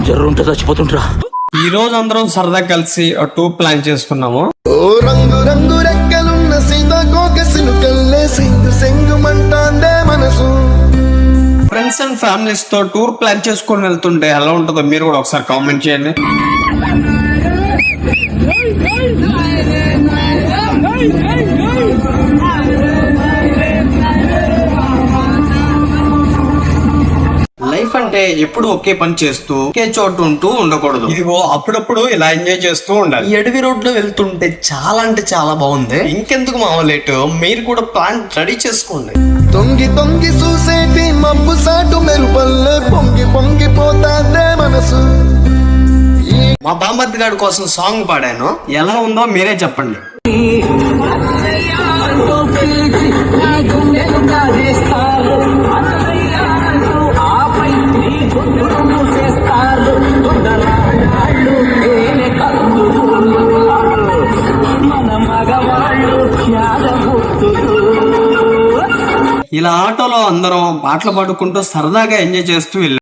జర్రుంటే చచ్చిపోతుంటరా. ఈ రోజు అందరం సరదా కలిసి టూర్ ప్లాన్ చేసుకున్నాము. ఓ రంగు రంగు రెక్కలున్న సీతాకోక సినుకల్లే సింగు సెంగుమంటాందే మనసు. ఫ్రెండ్స్ అండ్ ఫ్యామిలీస్ తో టూర్ ప్లాన్ చేసుకొని వెళ్తుంటే ఎలా ఉంటుందో మీరు కూడా ఒకసారి కామెంట్ చేయండి. లైఫ్ అంటే ఎప్పుడు ఒకే పని చేస్తూ ఒకే చోటు ఉంటూ ఉండకూడదు. ఇదిగో అప్పుడప్పుడు ఇలా ఎంజాయ్ చేస్తూ ఉండాలి. ఈ అడవి రోడ్ లో వెళ్తుంటే చాలా అంటే చాలా బాగుంది. ఇంకెందుకు మావలేటు, మీరు కూడా ప్లాన్ రెడీ చేసుకోండి. తొంగి తొంగి చూసేటి మబ్బు సాటు మెరుపల్లే పొంగి పొంగిపోతాందే మనసు. మా బామ్మర్ది గారి కోసం సాంగ్ పాడాను, ఎలా ఉందో మీరే చెప్పండి. ఇలా ఆటోలో అందరం పాటలు పాడుకుంటూ సరదాగా ఎంజాయ్ చేస్తూ వెళ్ళాం.